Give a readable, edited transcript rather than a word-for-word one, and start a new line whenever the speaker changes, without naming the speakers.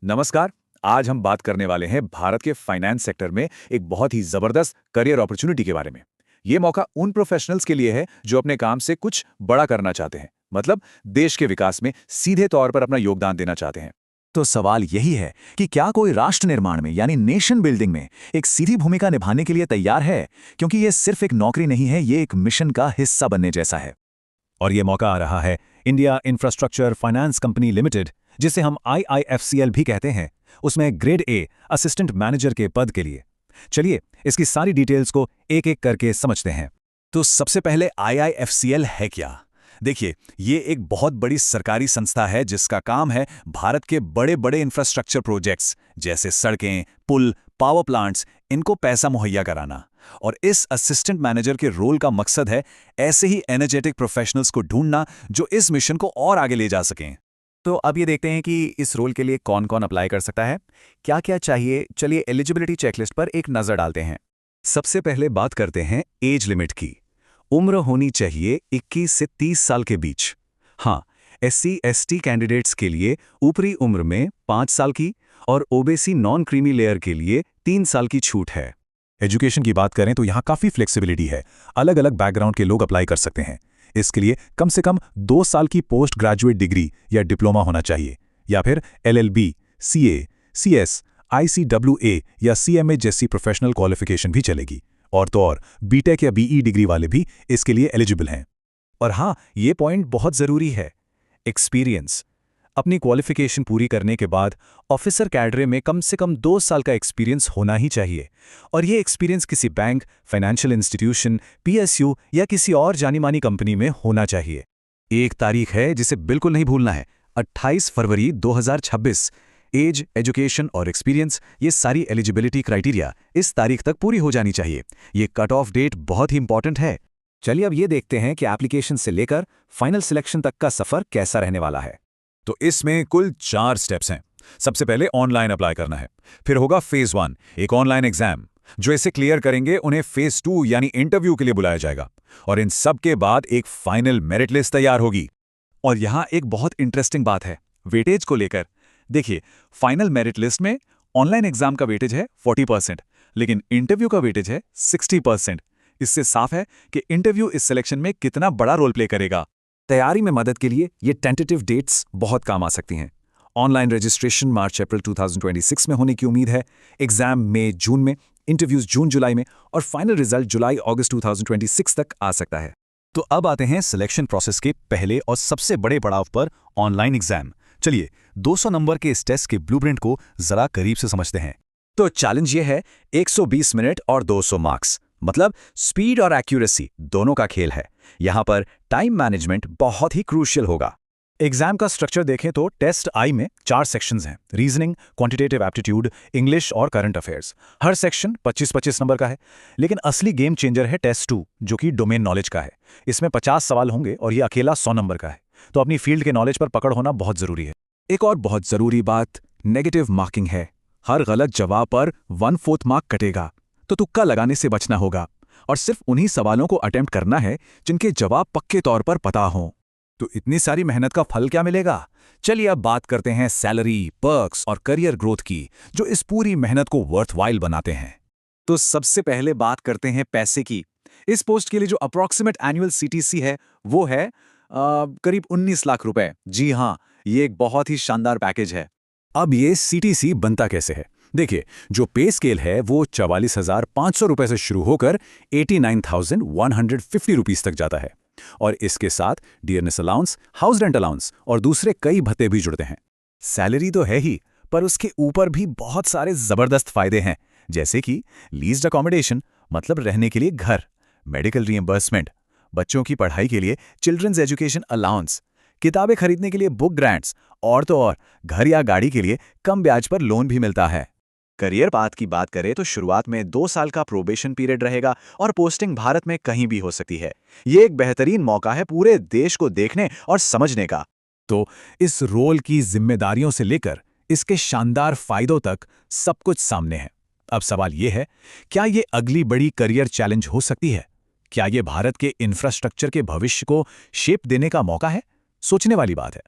नमस्कार। आज हम बात करने वाले हैं भारत के फाइनेंस सेक्टर में एक बहुत ही जबरदस्त करियर अपॉर्चुनिटी के बारे में। ये मौका उन प्रोफेशनल्स के लिए है जो अपने काम से कुछ बड़ा करना चाहते हैं, मतलब देश के विकास में सीधे तौर पर अपना योगदान देना चाहते हैं।
तो सवाल यही है कि क्या कोई राष्ट्र निर्माण में यानी नेशन बिल्डिंग में एक सीधी भूमिका निभाने के लिए तैयार है, क्योंकि ये सिर्फ एक नौकरी नहीं है, ये एक मिशन का हिस्सा बनने जैसा है। और ये मौका आ रहा है India infrastructure finance company limited, जिसे हम IIFCL भी कहते हैं, उसमें ग्रेड ए असिस्टेंट मैनेजर के पद के लिए। चलिए इसकी सारी डिटेल्स को एक एक करके समझते हैं।
तो सबसे पहले IIFCL है क्या? देखिए, ये एक बहुत बड़ी सरकारी संस्था है जिसका काम है भारत के बड़े बड़े इंफ्रास्ट्रक्चर प्रोजेक्ट्स जैसे सड़कें, पुल, पावर प्लांट्स, इनको पैसा मुहैया कराना। और इस असिस्टेंट मैनेजर के रोल का मकसद है ऐसे ही एनर्जेटिक प्रोफेशनल्स को ढूंढना जो इस मिशन को और आगे ले जा सकें।
तो अब ये देखते हैं कि इस रोल के लिए कौन कौन अप्लाई कर सकता है, क्या क्या चाहिए। चलिए एलिजिबिलिटी चेकलिस्ट पर एक नज़र डालते हैं। सबसे पहले बात करते हैं एज लिमिट की। उम्र होनी चाहिए 21 से 30 साल के बीच। हाँ, SC/ST कैंडिडेट्स के लिए ऊपरी उम्र में 5 साल की और ओबीसी नॉन क्रीमी लेयर के लिए 3 साल की छूट है।
एजुकेशन की बात करें तो यहाँ काफ़ी फ्लेक्सिबिलिटी है, अलग अलग बैकग्राउंड के लोग अप्लाई कर सकते हैं। इसके लिए कम से कम 2 साल की पोस्ट ग्रेजुएट डिग्री या डिप्लोमा होना चाहिए, या फिर LLB, CA, CS, ICWA या CMA जैसी प्रोफेशनल क्वालिफिकेशन भी चलेगी। और तो और बीटेक या BE डिग्री वाले भी इसके लिए एलिजिबल हैं।
और हाँ, ये पॉइंट बहुत ज़रूरी है, एक्सपीरियंस। अपनी क्वालिफिकेशन पूरी करने के बाद ऑफिसर कैडरे में कम से कम 2 साल का एक्सपीरियंस होना ही चाहिए। और ये एक्सपीरियंस किसी बैंक, फाइनेंशियल इंस्टीट्यूशन, PSU या किसी और जानी मानी कंपनी में होना चाहिए। एक तारीख है जिसे बिल्कुल नहीं भूलना है, 28 फरवरी 2026। एज, एजुकेशन और एक्सपीरियंस, ये सारी एलिजिबिलिटी क्राइटेरिया इस तारीख तक पूरी हो जानी चाहिए। ये कट ऑफ डेट बहुत ही इंपॉर्टेंट है। चलिए अब ये देखते हैं कि एप्लीकेशन से लेकर फाइनल सिलेक्शन तक का सफ़र कैसा रहने वाला है।
तो इसमें कुल 4 स्टेप्स हैं। सबसे पहले ऑनलाइन अप्लाई करना है, फिर होगा फेज 1, एक ऑनलाइन एग्जाम। जो इसे क्लियर करेंगे उन्हें फेज 2 यानी इंटरव्यू के लिए बुलाया जाएगा। और इन सब के बाद एक फाइनल मेरिट लिस्ट तैयार होगी। और यहां एक बहुत इंटरेस्टिंग बात है वेटेज को लेकर। देखिए, फाइनल मेरिट लिस्ट में ऑनलाइन एग्जाम का वेटेज है 40%, लेकिन इंटरव्यू का वेटेज है 60%। इससे साफ है कि इंटरव्यू इस सिलेक्शन में कितना बड़ा रोल प्ले करेगा।
तैयारी में मदद के लिए ये टेंटेटिव डेट्स बहुत काम आ सकती हैं। ऑनलाइन रजिस्ट्रेशन मार्च-अप्रैल 2026 में होने की उम्मीद है, एग्जाम मई-जून में, इंटरव्यूज जून-जुलाई में और फाइनल रिजल्ट जुलाई-अगस्त 2026 तक आ सकता है।
तो अब आते हैं सिलेक्शन प्रोसेस के पहले और सबसे बड़े पड़ाव पर, ऑनलाइन एग्जाम। चलिए 200 नंबर के इस टेस्ट के ब्लूप्रिंट को जरा करीब से समझते हैं।
तो चैलेंज ये है, 120 मिनट और 200 मार्क्स, मतलब स्पीड और एक्यूरेसी दोनों का खेल है। यहाँ पर टाइम मैनेजमेंट बहुत ही क्रूशियल होगा।
एग्जाम का स्ट्रक्चर देखें तो टेस्ट आई में 4 सेक्शंस हैं, रीजनिंग, क्वांटिटेटिव एप्टीट्यूड, इंग्लिश और करंट अफेयर्स। हर सेक्शन 25-25 नंबर का है। लेकिन असली गेम चेंजर है टेस्ट 2, जो कि डोमेन नॉलेज का है। इसमें 50 सवाल होंगे और ये अकेला 100 नंबर का है। तो अपनी फील्ड के नॉलेज पर पकड़ होना बहुत जरूरी है।
एक और बहुत जरूरी बात नेगेटिव मार्किंग है। हर गलत जवाब पर 1/4 मार्क कटेगा, तो तुक्का लगाने से बचना होगा और सिर्फ उन्हीं सवालों को अटेम्प्ट करना है जिनके जवाब पक्के तौर पर पता हों। तो इतनी सारी मेहनत का फल क्या मिलेगा? चलिए अब बात करते हैं सैलरी, पर्क्स और करियर ग्रोथ की, जो इस पूरी मेहनत को वर्थवाइल बनाते हैं। तो सबसे पहले बात करते हैं पैसे की। इस पोस्ट के लिए जो अप्रॉक्सीमेट एनुअल CTC है वो है करीब 19 लाख रुपए। जी हाँ, ये एक बहुत ही शानदार पैकेज है।
अब ये CTC बनता कैसे है? देखिए, जो पे स्केल है वो 44,500 रुपए से शुरू होकर 89,150 रुपीस तक जाता है। और इसके साथ dearness allowance, house rent allowance और दूसरे कई भत्ते भी जुड़ते हैं।
सैलरी तो है ही, पर उसके ऊपर भी बहुत सारे जबरदस्त फायदे हैं, जैसे कि लीज्ड अकोमोडेशन, मतलब रहने के लिए घर, मेडिकल रिएम्बर्समेंट, बच्चों की पढ़ाई के लिए चिल्ड्रंस एजुकेशन अलाउंस, किताबें खरीदने के लिए बुक ग्रांट्स, और तो और घर या गाड़ी के लिए कम ब्याज पर लोन भी मिलता है। करियर पाथ की बात करें तो शुरुआत में 2 साल का प्रोबेशन पीरियड रहेगा और पोस्टिंग भारत में कहीं भी हो सकती है। ये एक बेहतरीन मौका है पूरे देश को देखने और समझने का।
तो इस रोल की जिम्मेदारियों से लेकर इसके शानदार फायदों तक सब कुछ सामने है। अब सवाल ये है, क्या ये अगली बड़ी करियर चैलेंज हो सकती है? क्या ये भारत के इंफ्रास्ट्रक्चर के भविष्य को शेप देने का मौका है? सोचने वाली बात है।